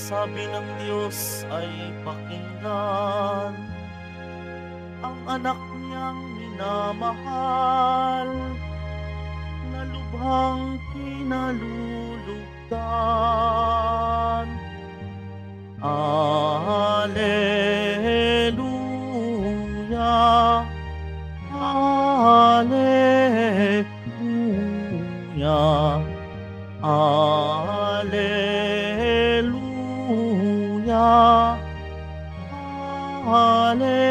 sabi ng Diyos ay pakinggan ang anak niyang minamahal na lubhang kinalulugdan. Alleluia, Alleluia, Alleluia, Alleluia.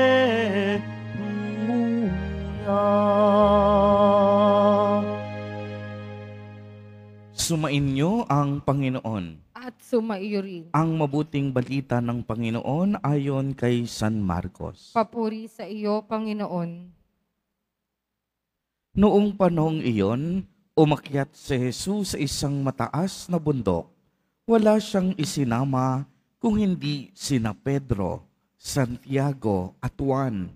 Sumainyo ang Panginoon. At sumaiyo rin. Ang mabuting balita ng Panginoon ayon kay San Marcos. Papuri sa iyo, Panginoon. Noong panahong iyon, umakyat si Jesus sa isang mataas na bundok. Wala siyang isinama kung hindi sina Pedro, Santiago at Juan.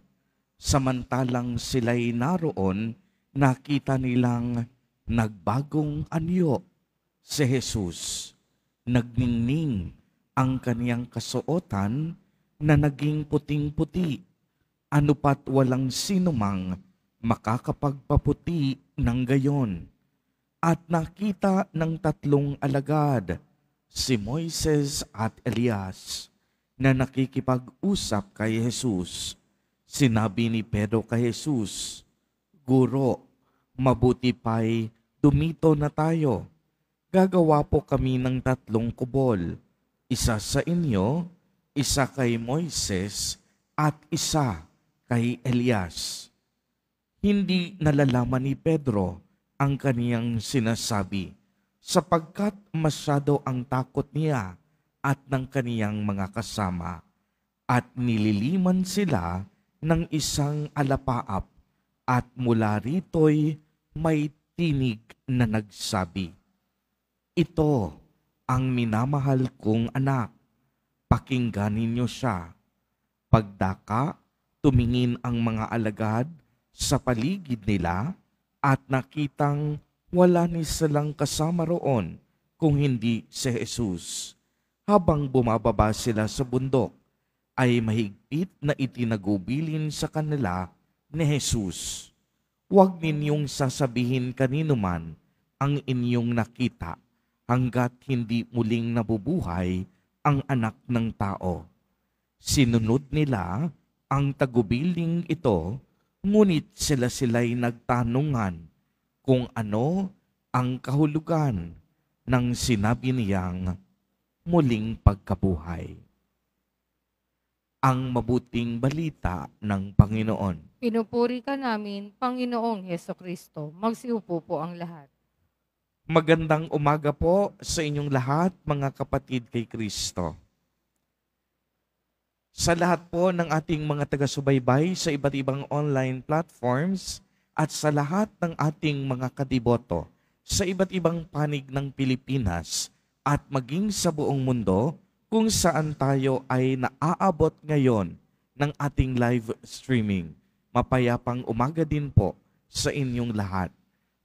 Samantalang sila'y naroon, nakita nilang nagbagong anyo si Jesus. Nagningning ang kaniyang kasuotan na naging puting-puti. Ano pat walang sinumang makakapagpaputi ng gayon. At nakita ng tatlong alagad, si Moises at Elias, na nakikipag-usap kay Jesus. Sinabi ni Pedro kay Jesus, "Guro, mabuti pa'y dumito na tayo. Gagawa po kami ng 3 kubol, isa sa inyo, isa kay Moises, at isa kay Elias." Hindi nalalaman ni Pedro ang kaniyang sinasabi, sapagkat masyado ang takot niya at ng kaniyang mga kasama, at nililiman sila ng isang alapaap, at mula rito'y may tinig na nagsabi, "Ito ang minamahal kong anak, pakinggan ninyo siya." Pagdaka, tumingin ang mga alagad sa paligid nila at nakitang wala ni silang kasama roon kung hindi si Jesus. Habang bumababa sila sa bundok, ay mahigpit na itinagubilin sa kanila ni Jesus, "Huwag ninyong sasabihin kanino man ang inyong nakita, hanggat hindi muling nabubuhay ang anak ng tao." Sinunod nila ang tagubiling ito, ngunit sila'y nagtanungan kung ano ang kahulugan ng sinabi niyang muling pagkabuhay. Ang mabuting balita ng Panginoon. Pinupuri ka namin, Panginoong Hesukristo. Magsiupo po ang lahat. Magandang umaga po sa inyong lahat, mga kapatid kay Kristo. Sa lahat po ng ating mga taga-subaybay sa iba't ibang online platforms at sa lahat ng ating mga kadiboto sa iba't ibang panig ng Pilipinas at maging sa buong mundo kung saan tayo ay naaabot ngayon ng ating live streaming. Mapayapang umaga din po sa inyong lahat.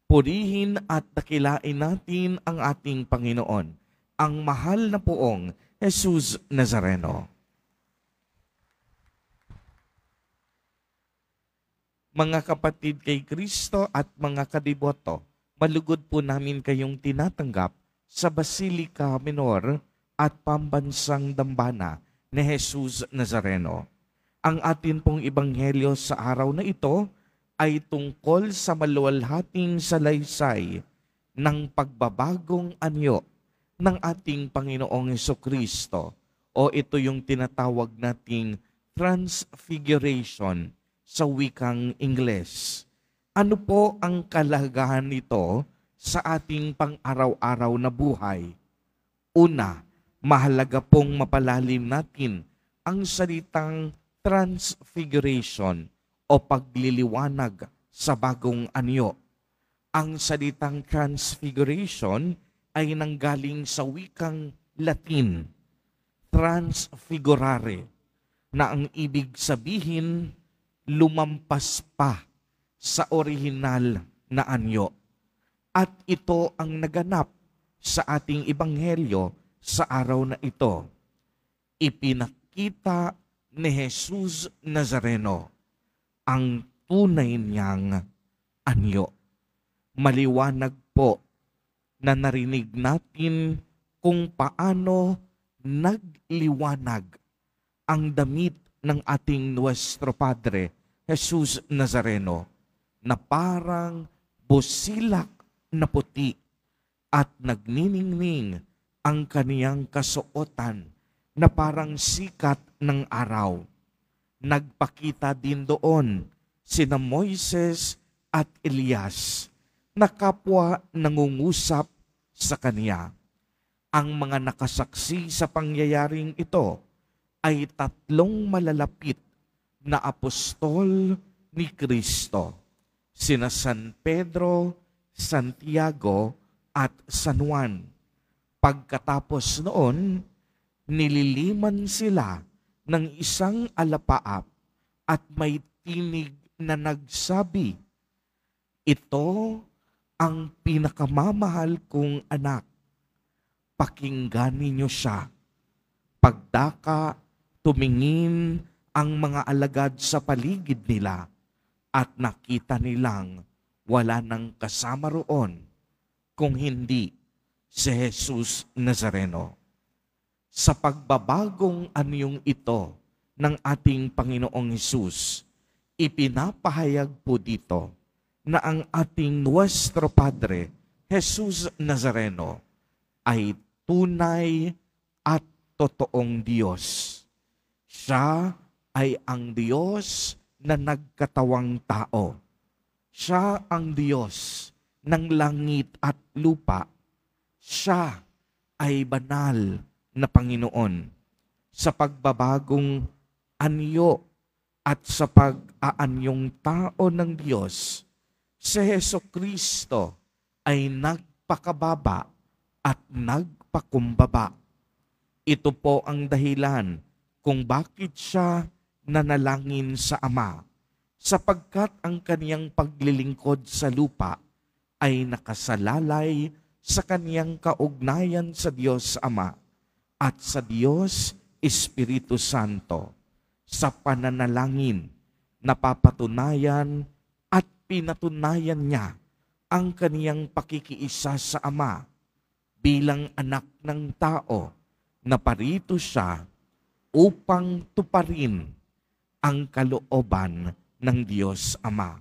Purihin at dakilain natin ang ating Panginoon, ang mahal na poong Jesus Nazareno. Mga kapatid kay Kristo at mga kadiboto, malugod po namin kayong tinatanggap sa Basilica Minor at Pambansang Dambana ni Jesus Nazareno. Ang atin pong ebanghelyo sa araw na ito ay tungkol sa maluwalhating salaysay ng pagbabagong anyo ng ating Panginoong Hesukristo, o ito yung tinatawag nating Transfiguration sa wikang Ingles. Ano po ang kalagahan nito sa ating pang-araw-araw na buhay? Una, mahalaga pong mapalalim natin ang salitang transfiguration o pagliliwanag sa bagong anyo. Ang salitang transfiguration ay nanggaling sa wikang Latin, transfigurare, na ang ibig sabihin lumampas pa sa orihinal na anyo. At ito ang naganap sa ating ebanghelyo sa araw na ito. ipinakita ni Jesus Nazareno ang tunay niyang anyo. Maliwanag po na narinig natin kung paano nagliwanag ang damit ng ating Nuestro Padre, Jesus Nazareno, na parang busilak na puti at nagniningning ang kaniyang kasuotan na parang sikat ng araw. Nagpakita din doon sina Moises at Elias na kapwa nangungusap sa kaniya. Ang mga nakasaksi sa pangyayaring ito ay 3 malalapit na apostol ni Kristo, sina San Pedro, Santiago at San Juan. Pagkatapos noon, nililiman sila ng isang alapaap at may tinig na nagsabi, "Ito ang pinakamamahal kong anak. Pakinggan ninyo siya." Pagdaka, tumingin ang mga alagad sa paligid nila at nakita nilang wala nang kasama roon kung hindi si Jesus Nazareno. Sa pagbabagong anyong ito ng ating Panginoong Hesus, ipinapahayag po dito na ang ating Nuestro Padre, Jesus Nazareno, ay tunay at totoong Diyos. Siya ay ang Diyos na nagkatawang tao. Siya ang Diyos ng langit at lupa. Siya ay banal na Panginoon. Sa pagbabagong anyo at sa pag-aanyong tao ng Diyos, si Jesucristo ay nagpakababa at nagpakumbaba. Ito po ang dahilan kung bakit siya nanalangin sa Ama, sapagkat ang kaniyang paglilingkod sa lupa ay nakasalalay sa kaniyang kaugnayan sa Diyos Ama at sa Diyos Espiritu Santo. Sa pananalangin, napapatunayan at pinatunayan niya ang kaniyang pakikiisa sa Ama bilang anak ng tao na parito siya upang tuparin ang kalooban ng Diyos Ama.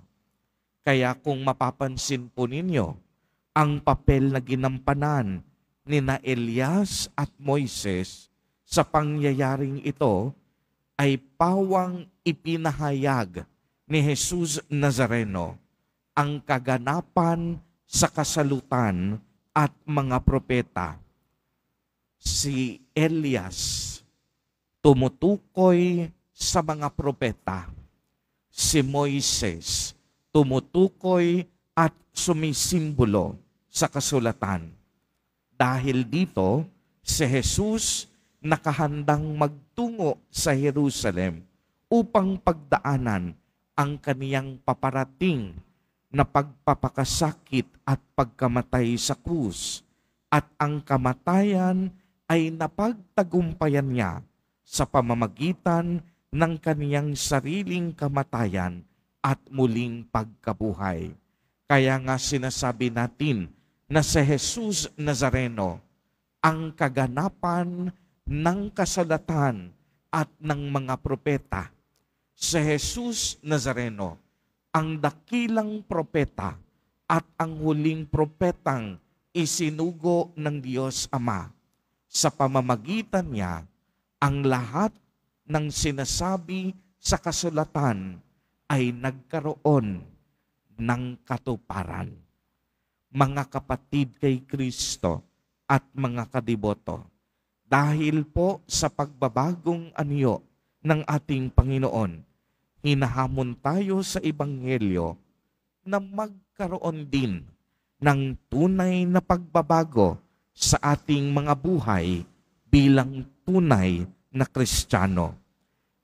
Kaya kung mapapansin po ninyo, ang papel na ginampanan ni na Elias at Moises sa pangyayaring ito ay pawang ipinahayag ni Jesus Nazareno ang kaganapan sa kasalutan at mga propeta. Si Elias tumutukoy sa mga propeta. Si Moises tumutukoy at sumisimbolo sa kasulatan. Dahil dito, si Jesus nakahandang magtungo sa Jerusalem upang pagdaanan ang kaniyang paparating na pagpapakasakit at pagkamatay sa krus. At ang kamatayan ay napagtagumpayan niya sa pamamagitan ng kaniyang sariling kamatayan at muling pagkabuhay. Kaya nga sinasabi natin na si Jesus Nazareno ang kaganapan ng kasulatan at ng mga propeta. Si Jesus Nazareno ang dakilang propeta at ang huling propetang isinugo ng Diyos Ama. Sa pamamagitan niya, ang lahat ng sinasabi sa kasulatan ay nagkaroon ng katuparan. Mga kapatid kay Kristo at mga kadiboto, dahil po sa pagbabagong anyo ng ating Panginoon, hinahamon tayo sa Ebanghelyo na magkaroon din ng tunay na pagbabago sa ating mga buhay bilang tunay na Kristiyano.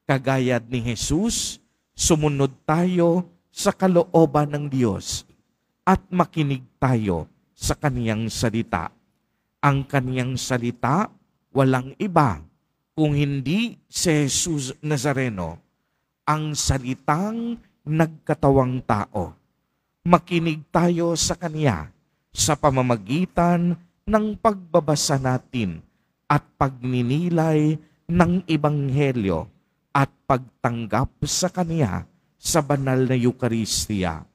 Kagaya ni Jesus, sumunod tayo sa kalooban ng Diyos at makinig tayo sa kaniyang salita. Ang kaniyang salita walang iba Kung hindi si Jesus Nazareno, ang salitang nagkatawang tao. Makinig tayo sa Kanya sa pamamagitan ng pagbabasa natin at pagninilay ng Ebanghelyo at pagtanggap sa Kanya sa banal na Eucharistia.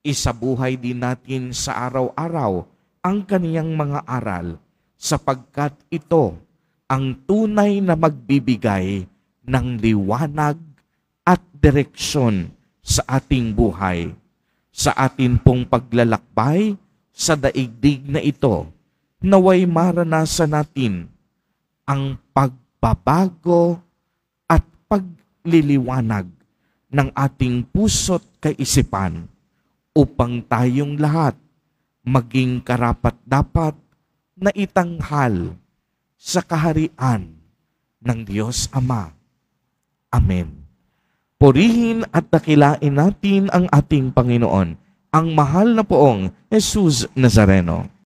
Isabuhay din natin sa araw-araw ang Kaniyang mga aral sapagkat ito ang tunay na magbibigay ng liwanag at direksyon sa ating buhay. Sa atin pong paglalakbay sa daigdig na ito, naway maranasan natin ang pagbabago at pagliliwanag ng ating puso't kaisipan upang tayong lahat maging karapat-dapat na itanghal sa kaharian ng Diyos Ama. Amen. Purihin at dakilain natin ang ating Panginoon, ang mahal na poong Jesus Nazareno.